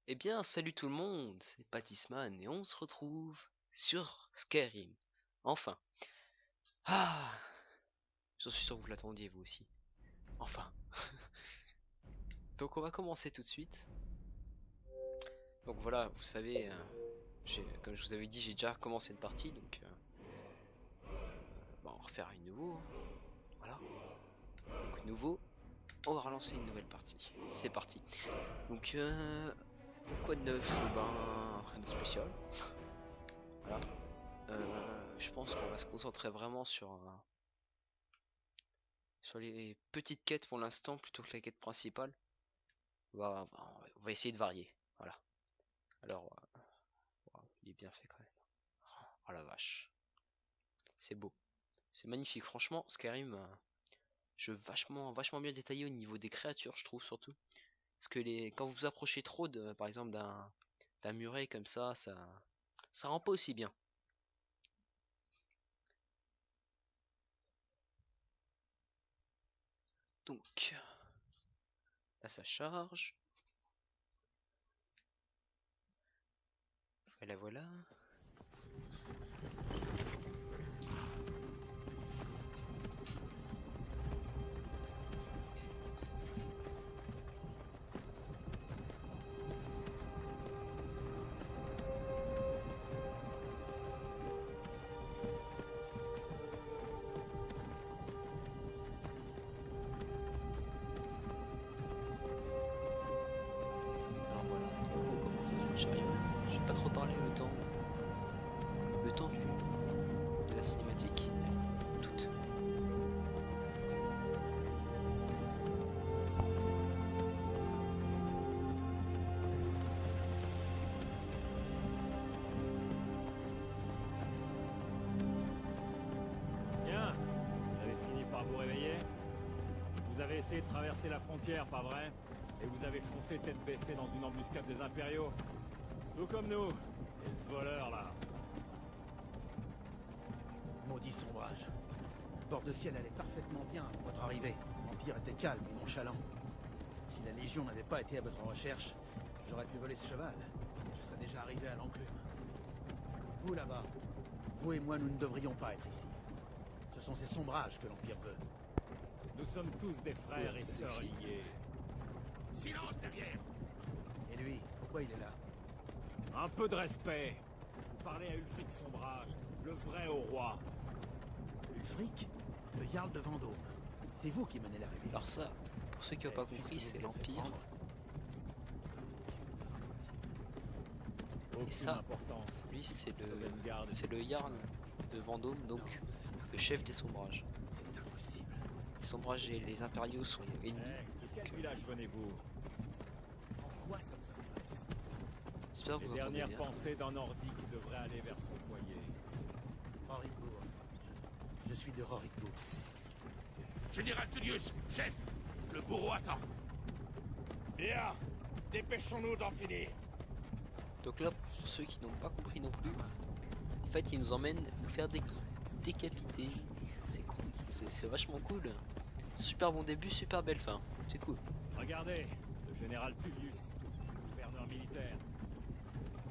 Eh bien, salut tout le monde, c'est Patisman et on se retrouve sur Skyrim. Enfin. Ah, j'en suis sûr que vous l'attendiez vous aussi. Enfin. Donc on va commencer tout de suite. Donc voilà, vous savez, comme je vous avais dit, j'ai déjà commencé une partie, donc on va refaire une nouveau, hein. Voilà. Donc nouveau, on va relancer une nouvelle partie. C'est parti. Donc quoi de neuf? Ben rien de spécial. Voilà. Je pense qu'on va se concentrer vraiment sur les petites quêtes pour l'instant plutôt que la quête principale. On va essayer de varier. Voilà. Alors, wow, il est bien fait quand même. Oh la vache. C'est beau. C'est magnifique. Franchement, Skyrim, vachement bien détaillé au niveau des créatures, je trouve surtout. Parce que quand vous vous approchez trop par exemple, d'un muret comme ça rend pas aussi bien. Donc, là ça charge. Voilà, voilà. Alors voilà, donc on commence dans une chariot. Je vais pas trop parler le temps de la cinématique. Toute. Tiens, vous avez fini par vous réveiller. Vous avez essayé de traverser la frontière, pas vrai? Et vous avez foncé tête baissée dans une embuscade des impériaux. Tout comme nous. Et ce voleur-là. Maudit sombrage. Bord de ciel allait parfaitement bien à votre arrivée. L'Empire était calme et nonchalant. Si la Légion n'avait pas été à votre recherche, j'aurais pu voler ce cheval. Je serais déjà arrivé à l'enclume. Vous là-bas, vous et moi, nous ne devrions pas être ici. Ce sont ces sombrages que l'Empire veut. Nous sommes tous des frères et c'est sœurs sexy. liés. Silence derrière! Et lui, pourquoi il est là? Un peu de respect. Vous parlez à Ulfric Sombrage, le vrai au roi. Ulfric, le Jarl de Vendôme. C'est vous qui menez la rébellion. Alors ça, pour ceux qui n'ont pas compris, c'est l'Empire. Aucune ça, importance. Lui, c'est Sauvegarde. le Jarl de Vendôme, donc le chef des sombrages. C'est impossible. Les sombrages et les impériaux sont ennemis. De quel village venez-vous? En quoi ça vous intéresse? J'espère que Les vous entendez dernières bien. pensées d'un nordique devraient aller vers son foyer. Rorikbourg. Je suis de Rorikbourg. Général Tullius, chef, le bourreau attend. Bien, dépêchons-nous d'en finir. Donc là, pour ceux qui n'ont pas compris non plus, en fait, il nous emmène nous faire décapiter. C'est cool, c'est vachement cool. Super bon début, super belle fin. C'est cool. Regardez, le général Tullius, gouverneur militaire.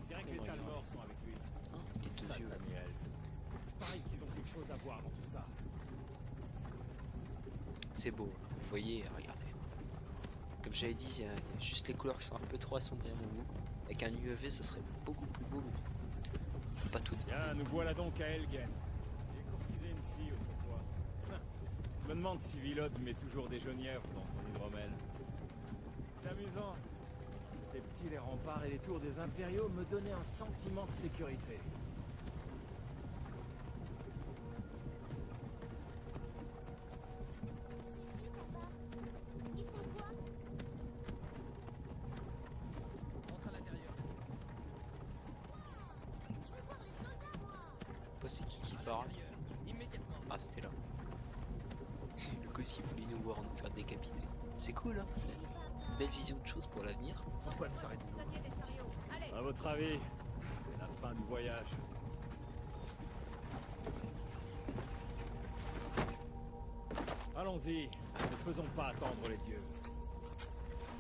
Je dirais que les Regarde. Talmors sont avec lui. Hein, tes deux Sale yeux. Daniel. Pareil qu'ils ont quelque chose à voir dans tout ça. C'est beau, vous voyez, regardez. Comme j'avais dit, il y a juste les couleurs qui sont un peu trop assombries à mon goût. Avec un UEV, ça serait beaucoup plus beau, mais pas tout. Bien, nous voilà donc à Elgen. J'ai courtisé une fille autrefois. Je me demande si Villod met toujours des genièvres dans son hydromel. C'est amusant. Les petits, les remparts et les tours des impériaux me donnaient un sentiment de sécurité. Je sais pas c'est qui parle. Ah, c'était là. Le gosse qui voulait nous voir nous faire décapiter. C'est cool, hein, c'est une belle vision de choses pour l'avenir. Pourquoi nous arrêtez-vous? À votre avis, c'est la fin du voyage. Allons-y, ne faisons pas attendre les dieux.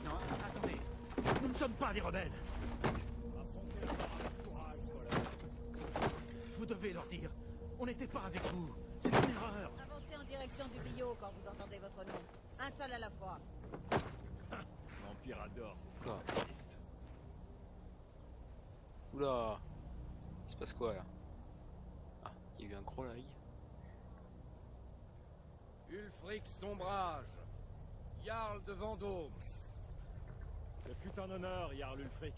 Non, attendez. Nous ne sommes pas des rebelles. Affrontez la barre avec courage, voleur. Vous devez leur dire, on n'était pas avec vous. C'est une erreur. Avancez en direction du billot quand vous entendez votre nom. Un seul à la fois. L'Empire adore ces Quoi? séparatistes. Oula. Il se passe quoi là? Ah, il y a eu un gros lag. Ulfric Sombrage, Jarl de Vendôme. Ce fut un honneur, Jarl Ulfric.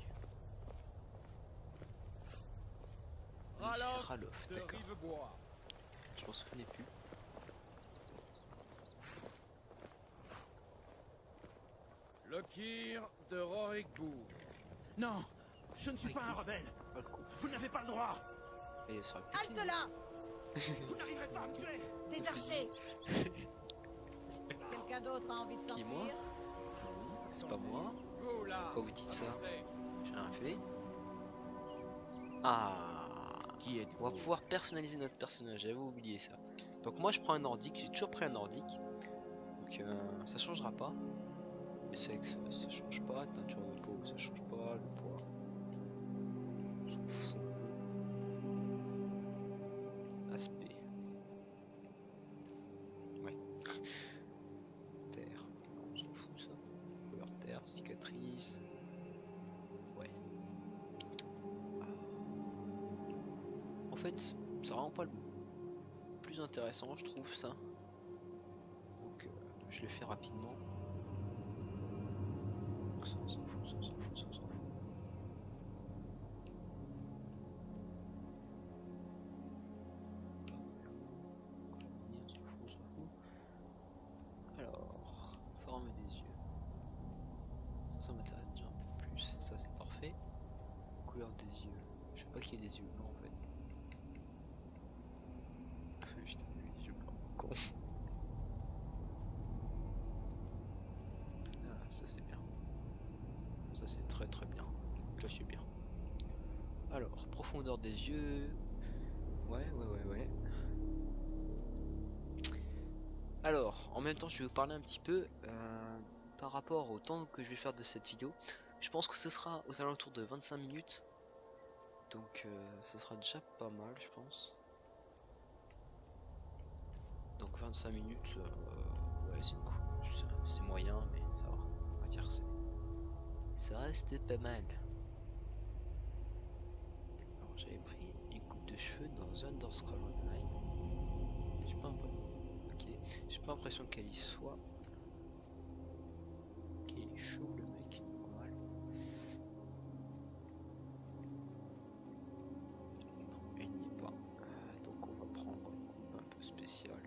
Ralof, Ralof de d'accord. Rivebois. Je m'en souvenais plus. Lokir de Rorikbourg. Non, je ne suis Oui, pas un oui. rebelle. Pas le coup. Vous n'avez pas le droit. Et ça aurait pu Halte là! Vous n'arriverez pas à me tuer. Des archers! Quelqu'un d'autre a envie de Qui, moi? s'enfuir? C'est pas moi. Vous là. Pourquoi vous dites ça? Avancez. J'ai rien fait. Ah. Qui On va êtes-vous? pouvoir personnaliser notre personnage, j'avais oublié ça. Donc moi je prends un nordique, j'ai toujours pris un nordique. Donc ça changera pas. Le sexe ça change pas, teinture de peau ça change pas, le poids. On s'en fout. Aspect. Ouais. Terre. Non, on s'en fout ça. Couleur terre, cicatrice. Ouais. En fait, c'est vraiment pas le plus intéressant, je trouve ça. Donc, je le fais rapidement. Ça, on s'en fout, ça, on s'en fout, ça, on s'en fout. On s'en fout, on s'en fout. Alors, forme des yeux. Ça m'intéresse déjà un peu plus. Ça, c'est parfait. Couleur des yeux. Je sais pas qu'il y ait des yeux blancs en fait. Putain, les yeux blancs, con. Ah, ça c'est bien. Ça c'est très très bien. Ça c'est bien. Alors, profondeur des yeux. Ouais. Alors, en même temps, je vais vous parler un petit peu par rapport au temps que je vais faire de cette vidéo. Je pense que ce sera aux alentours de 25 minutes. Donc, ce sera déjà pas mal, je pense. Donc 25 minutes, ouais c'est cool, c'est moyen mais ça va, on va dire que ça reste pas mal. Alors j'avais pris une coupe de cheveux dans Underscroll Online, j'ai pas j'ai pas l'impression qu'elle y soit, qu'il est chaud le mec, normal. Non, il n'y est pas, donc on va prendre une coupe un peu spéciale.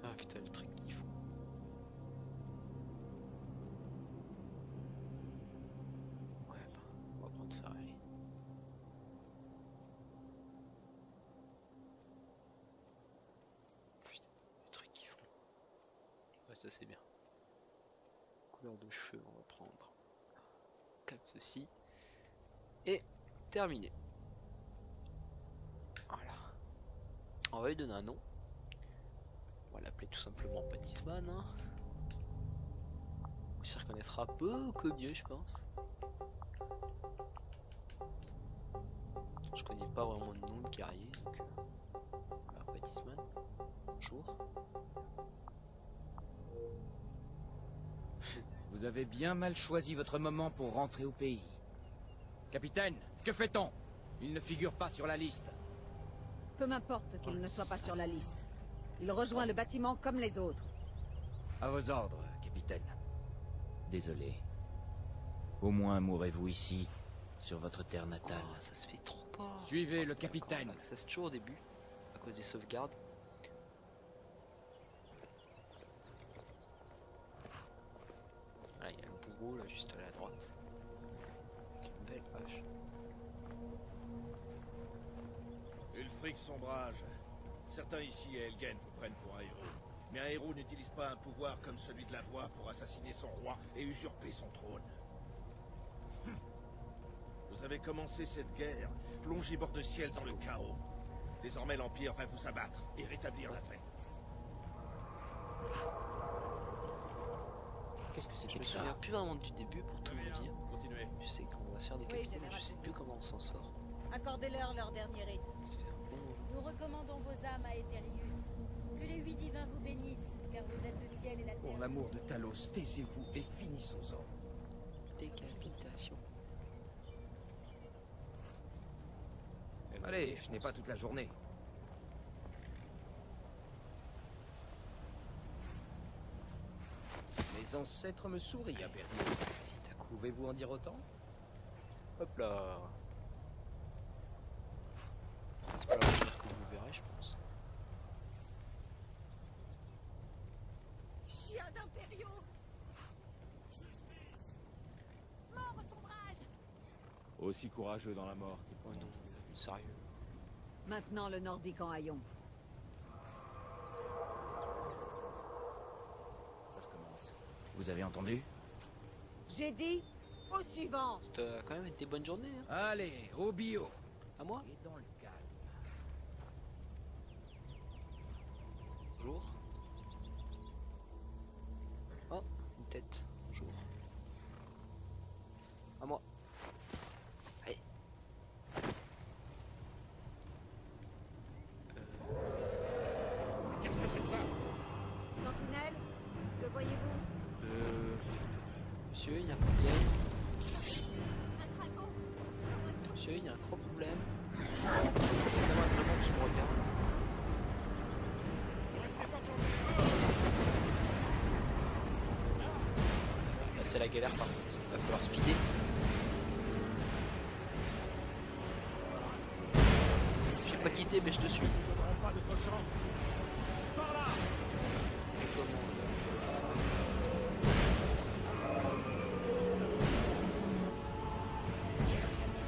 Ah putain le truc qu'ils font. Ouais bah, on va prendre ça, allez. Putain, le truc qu'ils font. Ouais ça c'est bien. Couleur de cheveux on va prendre. Comme ceci. Et terminé. Voilà. On va lui donner un nom. On va l'appeler tout simplement Patisman. Hein. Il se reconnaîtra beaucoup mieux, je pense. Je connais pas vraiment le nom de guerrier, donc voilà, Patisman. Bonjour. Vous avez bien mal choisi votre moment pour rentrer au pays. Capitaine, que fait-on? Il ne figure pas sur la liste. Peu m'importe qu'il ne soit pas sur la liste. Il rejoint le bâtiment comme les autres. À vos ordres, capitaine. Désolé. Au moins mourrez-vous ici, sur votre terre natale. Oh, ça se fait trop pas. Suivez Oh, le d'accord, capitaine. ça c'est toujours au début, à cause des sauvegardes. Voilà, il y a le bourreau là juste à la droite. Avec une belle hache. Ulfric Sombrage. Certains ici à Elgen vous prennent pour un héros. Mais un héros n'utilise pas un pouvoir comme celui de la voix pour assassiner son roi et usurper son trône. Vous avez commencé cette guerre, plongé bord de ciel dans le chaos. Désormais l'Empire va vous abattre et rétablir la paix. Qu'est-ce que Je c'était me que ça? souviens plus vraiment du début pour tout vous dire. Continuez. Je sais qu'on va se faire décapiter, mais je sais plus comment on s'en sort. Accordez-leur leur dernier rite. Ça fait un bon moment. Nous recommandons vos âmes à Etherius. Que les 8 divins vous bénissent, car vous êtes le ciel et la terre. Pour l'amour de Talos, taisez-vous et finissons-en. Décapitation. Allez, je n'ai pas toute la journée. Mes ancêtres me sourient, Impériaux. Vas-y, t'as coup. Pouvez-vous en dire autant? Hop là. C'est pas la première que vous verrez, je pense. Chien d'impériaux! Mort au sombrage! Aussi courageux dans la mort. Oh non, sérieux. Maintenant le Nordique en haillons. Ça recommence. Vous avez entendu? J'ai dit au suivant. Ça a quand même été bonne journée, hein. Allez, au bio. À moi? Et dans le calme. Bonjour. Oh, une tête. Bonjour. À moi. Allez. Qu'est-ce que c'est que ça? Sentinelle, que voyez-vous? Monsieur, il y a un problème. Un dragon! Monsieur, il y a un gros problème. Il y a vraiment un dragon qui me regarde. Restez pas plantés. Là, c'est la galère par contre. Il va falloir speeder. J'ai pas quitté, mais je te suis. Nous n'aurons pas d'autre chance. Par là! Et comment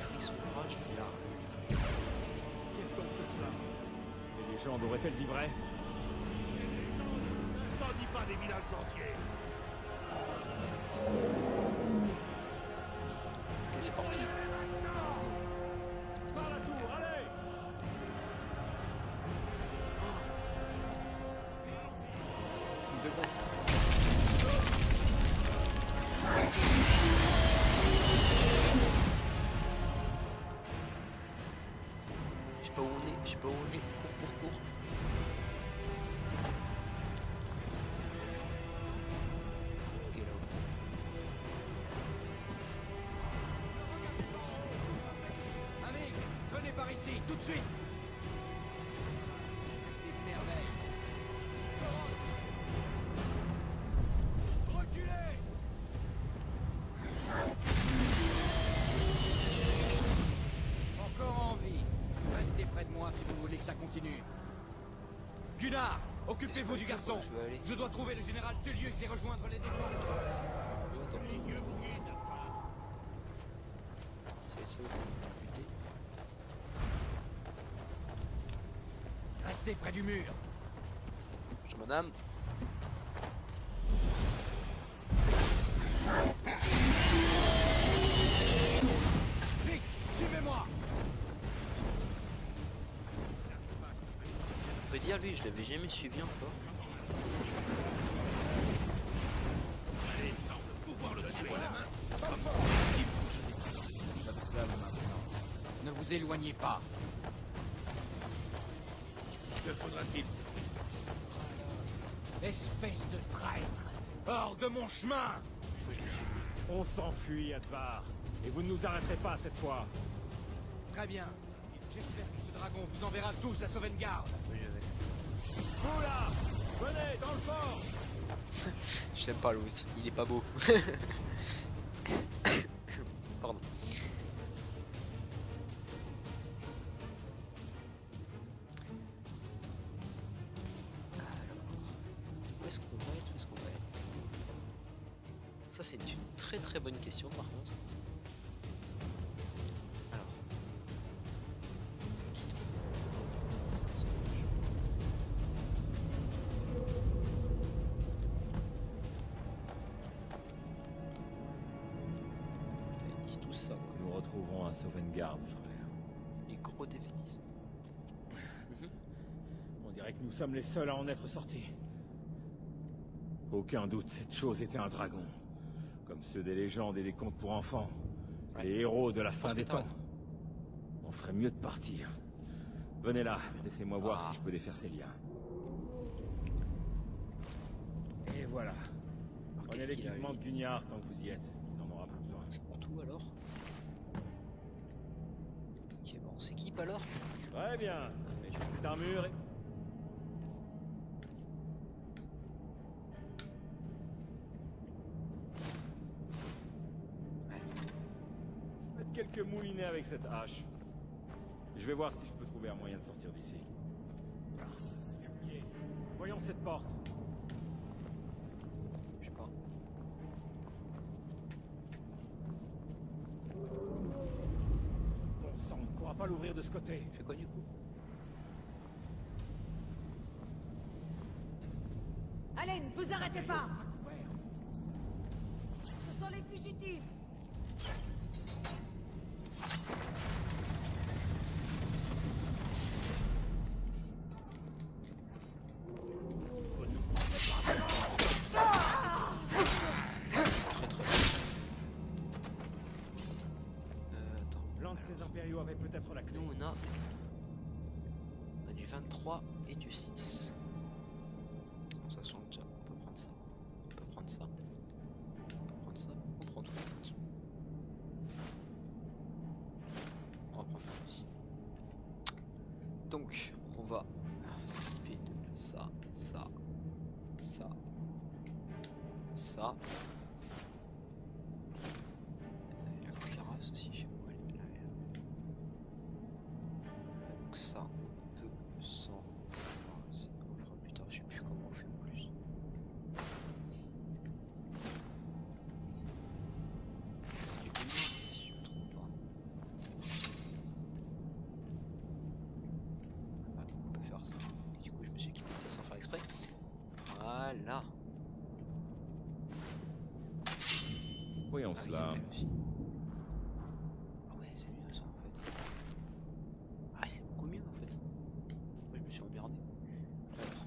pris son courage, il est là. Qu'est-ce donc que cela? Les légendes auraient-elles dit vrai? Les légendes n'incendient pas des villages entiers. Ok, c'est parti. C'est Par parti. la tour, allez! Je sais pas où on est, je sais pas où on est. Cours. Ok, là-haut. Amic, venez par ici, tout de suite. Des merveilles. Reculez! Encore en vie. Restez près de moi si vous voulez que ça continue. Gunnar, occupez-vous du garçon. Je vais aller. Je dois trouver le général Tullius et rejoindre les défenses. Attends, Les dieux vous guident. c'est où qu'on va buter. Restez près du mur. Je m'en âme. Vite, suivez-moi. On peut dire, lui, je l'avais jamais suivi encore. Allez, semble pouvoir le tuer. Nous sommes seuls maintenant. Ne vous éloignez pas. Que faudra-t-il? Espèce de traître. Hors de mon chemin. Moi, je l'ai suivi. On s'enfuit, Advar. Et vous ne nous arrêterez pas cette fois. Très bien. J'espère que ce dragon vous enverra tous à Sauvegarde. Moi, j'y vais. Vous là! Venez, dans le fort! J'aime pas l'autre, il est pas beau. Pardon. Alors, où est-ce qu'on va être? Où est-ce qu'on va être? Ça, c'est une très très bonne question par contre. Alors. Ils disent tous ça, quoi. Nous retrouverons à Sauvegarde, frère. Les gros défaitistes. On dirait que nous sommes les seuls à en être sortis. Aucun doute, cette chose était un dragon. Comme ceux des légendes et des contes pour enfants. Ouais. Les héros de la Je fin pense des que t'as temps. raison. On ferait mieux de partir. Venez là, laissez-moi voir Ah. si je peux défaire ces liens. Et voilà. Alors, Prenez qu'est-ce qu'il a, l'équipement lui de Guignard tant que vous y êtes. Il n'en aura pas besoin. Je prends tout alors. Ok, bon, on s'équipe alors. Très bien. Et cette armure est... Ouais. Faites quelques moulinets avec cette hache. Je vais voir si je peux trouver un moyen de sortir d'ici. Ah, c'est verrouillé. Voyons cette porte. Je sais pas. Bon sang, on ne pourra pas l'ouvrir de ce côté. Je fais quoi du coup? Allez, ne vous arrêtez pas! À couvert. Ce sont les fugitifs! Très très bien. Attends. L'un de ces impériaux avait peut-être la clé. Nous on a du 23 et du 6. Bon, ça change déjà. On peut prendre ça. On peut prendre ça. On peut prendre ça. On prend tout. On va prendre ça aussi. Donc on va speed ça, ça, ça, ça. La cuirasse aussi, je sais pas où elle est là. Donc ça, on peut s'en... on fera plus tard, je sais plus comment on fait en plus. C'est du commun, si je me trompe pas. Ah, donc on peut faire ça. Et du coup, je me suis équipé de ça sans faire exprès. Voilà. Voyons Ah oui, cela. elle aussi. Ah ouais, c'est mieux ça en fait. Ah, c'est beaucoup mieux en fait. Moi je me suis emmerdé. Alors,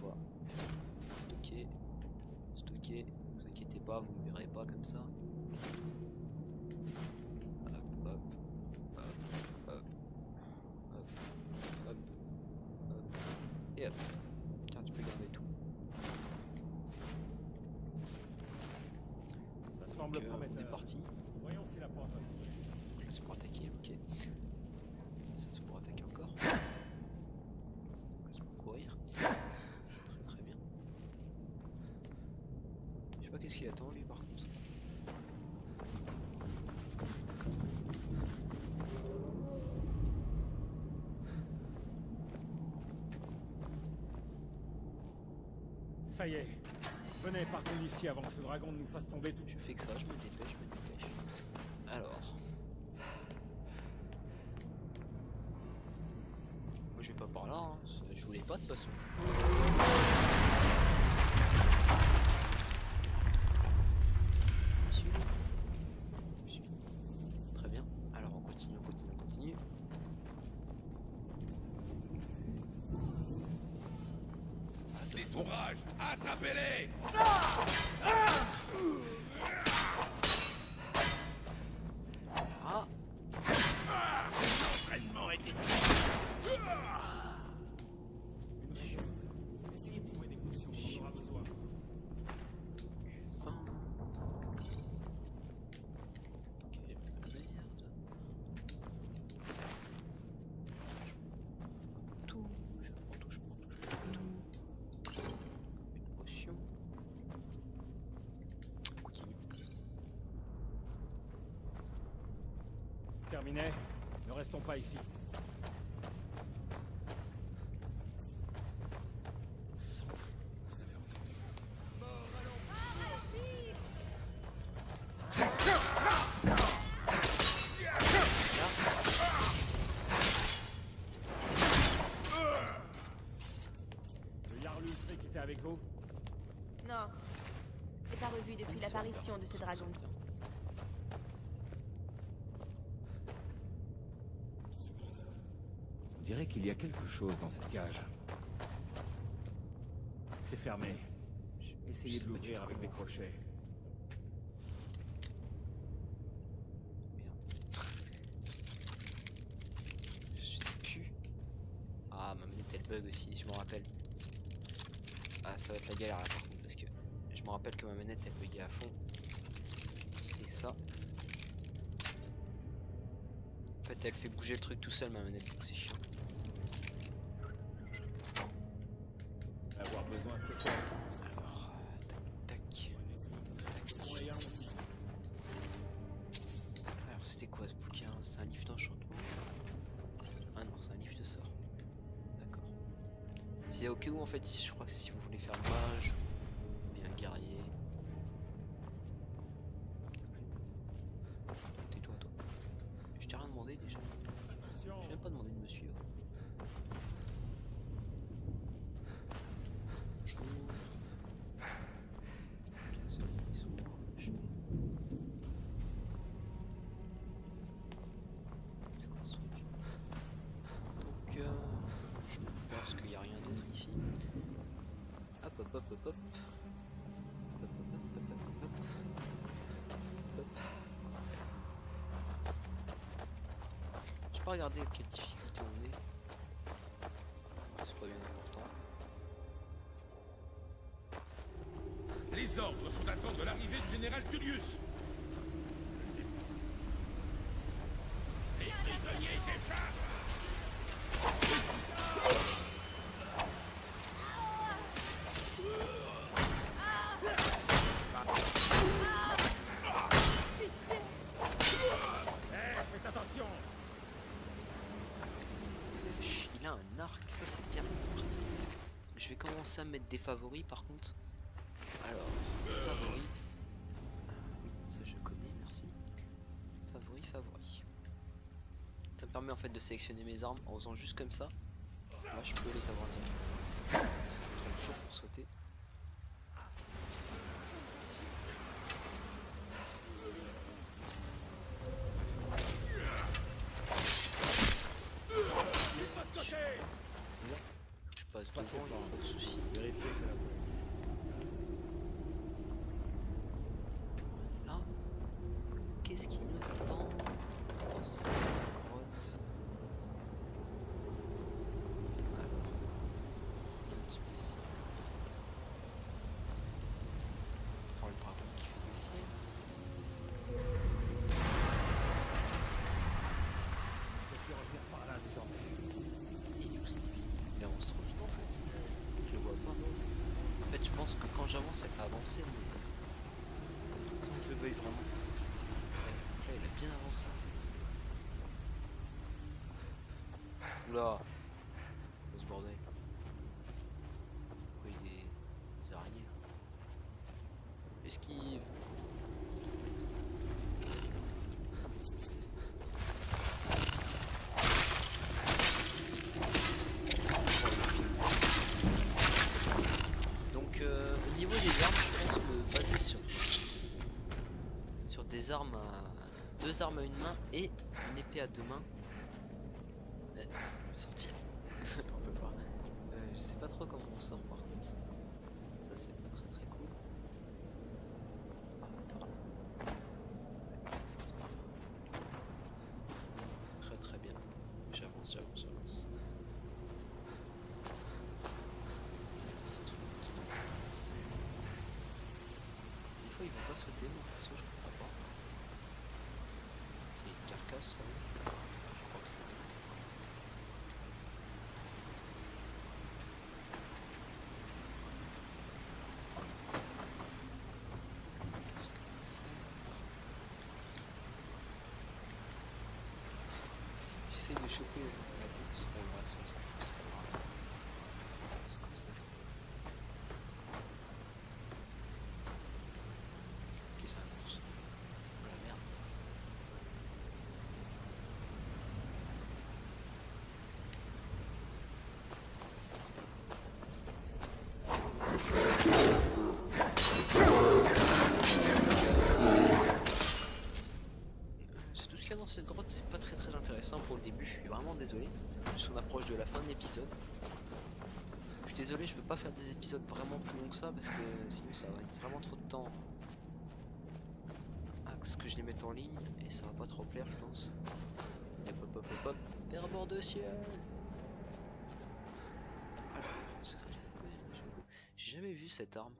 on va stocker, stocker. Ne vous inquiétez pas, vous ne verrez pas comme ça. Hop, hop, hop, hop, hop, hop, hop, et hop. Tiens, tu peux garder tout. Ça semble Donc, on est prometteur. parti. Voyons si la porte va s'ouvrir. C'est pour attaquer, ok. Ça c'est pour attaquer encore. C'est pour courir. Très très bien. Je sais pas qu'est-ce qu'il attend lui par contre. Ça y est. Venez, partons d'ici avant que ce dragon ne nous fasse tomber tout. Je fais que ça, je me dépêche, je me dépêche. Alors. Moi je vais pas par là, hein. Je voulais pas de toute façon. Je suis. Je suis. Très bien. Alors on continue, on continue, on continue. Les ombrages, attrapez-les! Ah, L'entraînement était... Une réserve. Essayez de trouver des potions, on en aura besoin. fin. Ok, merde. Tout, je prends tout, je prends tout, je prends tout. Une potion. On continue. Terminé. Ne restons pas ici. Vous avez entendu? Le Jarl Ulfric était avec vous? Non. Je l'ai pas revu depuis l'apparition de ce dragon. On dirait qu'il y a quelque chose dans cette cage. C'est fermé. Je Essayez de sais pas du l'ouvrir tout avec des comment. crochets. Je sais plus. Ah, ma manette elle bug aussi, je me rappelle. Ah, ça va être la galère là par contre, parce que je me rappelle que ma manette elle buguait à fond. C'était ça. En fait, elle fait bouger le truc tout seul, ma manette, donc c'est chiant. Avoir besoin de ce temps. Alors, tac, tac, tac. Alors, c'était quoi ce bouquin? C'est un livre d'enchantement? Ah non, c'est un livre de sort. D'accord. C'est au cas où en fait, je crois que si vous voulez faire mage ou bien guerrier. Tais-toi, toi. Je t'ai rien demandé déjà. Attention. J'ai même pas demandé de me suivre. Bonjour. Désolé, ils sont proches. C'est quoi ce truc? Donc, je pense qu'il n'y a rien d'autre ici. Hop, hop, hop, hop, hop. Hop, hop, hop, hop, hop, hop, hop. Hop. J'ai pas regardé à quelle difficulté on est. C'est pas bien important. Les ordres sont d'attendre l'arrivée du général Tullius. Les prisonniers s'échappent. Faites attention. Il a un arc, ça c'est bien. Je vais commencer à mettre des favoris par contre. Alors, favoris. Oui, ça je connais, merci. Favoris, favoris. Ça me permet en fait de sélectionner mes armes en faisant juste comme ça. Là je peux les avoir direct. Toujours pour sauter. Je passe devant, il n'y a pas de soucis. Vérifiez que la Là, qu'est-ce qui nous attend dans cette grotte? Alors, rien de spécial. On prend le dragon qui fait des siennes. Je vais plus revenir par là désormais. Il est où Stevie? Il avance trop vite en fait. Je le vois pas. En fait, je pense que quand j'avance, elle fait avancer, mais sans que je le veuille vraiment. Ouais, là, il a bien avancé en fait. Oula! Oh, ce bordel. Pourquoi il y a des araignées là? Esquive! Donc au niveau des armes, je pense me baser sur des armes à deux armes à une main et une épée à deux mains. Je vais sortir. On peut pas. Je sais pas trop comment on sort par contre. Ça c'est pas très très cool. Ah, par là. Ça c'est pas là. Très très bien. J'avance, j'avance, j'avance. Des fois ils vont pas sauter, mais perso je comprends pas. Il y a une carcasse là. Je crois que c'est bon. Qu'est-ce qu'on va faire? J'essaie de choper la bourse. Bon, le reste on s'en fout, c'est pas grave. C'est comme ça. Ok, c'est un ours. Oh la merde. C'est tout ce qu'il y a dans cette grotte, c'est pas très intéressant pour le début, je suis vraiment désolé. Plus on approche de la fin de l'épisode. désolé, je peux pas faire des épisodes vraiment plus longs que ça parce que sinon ça va être vraiment trop de temps à ce que je les mette en ligne et ça va pas trop plaire, je pense. Et hop hop hop hop, vers bord de ciel. Alors, j'ai jamais vu cette arme.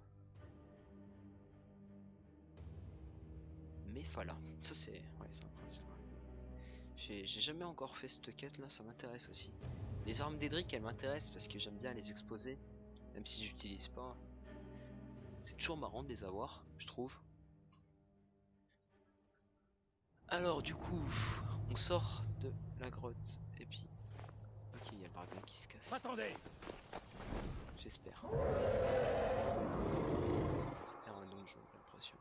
Mais voilà, ça c'est ouais, c'est un principe. J'ai jamais encore fait cette quête là, ça m'intéresse aussi. Les armes d'Edric elles m'intéressent parce que j'aime bien les exposer, même si j'utilise pas. C'est toujours marrant de les avoir, je trouve. Alors du coup, on sort de la grotte et puis... Ok, il y a le dragon qui se casse. Attendez. J'espère. Faire un donjon, j'ai l'impression.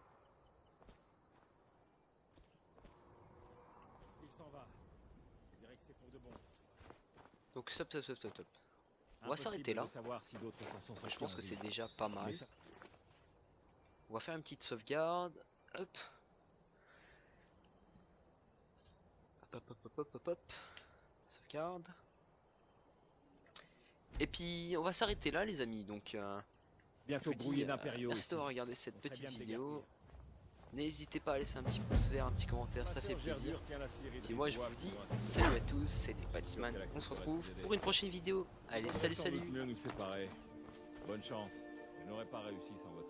Il s'en va. Je dirais que c'est pour de bon ce soir. Donc stop. On va Impossible s'arrêter là. de savoir si d'autres s'en sont sortis Je pense en que vie. c'est déjà pas mal. Mais ça- On va faire une petite sauvegarde. Hop. Hop. Sauvegarde. Et puis on va s'arrêter là les amis. Donc je Bientôt vous dis brouillé d'impériaux merci ici. d'avoir regardé cette On ferait petite bien de vidéo. dégarpir. N'hésitez pas à laisser un petit pouce vert, un petit commentaire, ça fait Passeur plaisir. Gerdure tient la scierie de Puis moi je Rivoire vous dis pour un- salut à tous, c'était Patisman, on se retrouve pour une prochaine vidéo. Allez, Il faudrait salut. sans doute mieux nous séparer. Bonne chance. Je n'aurais pas réussi sans votre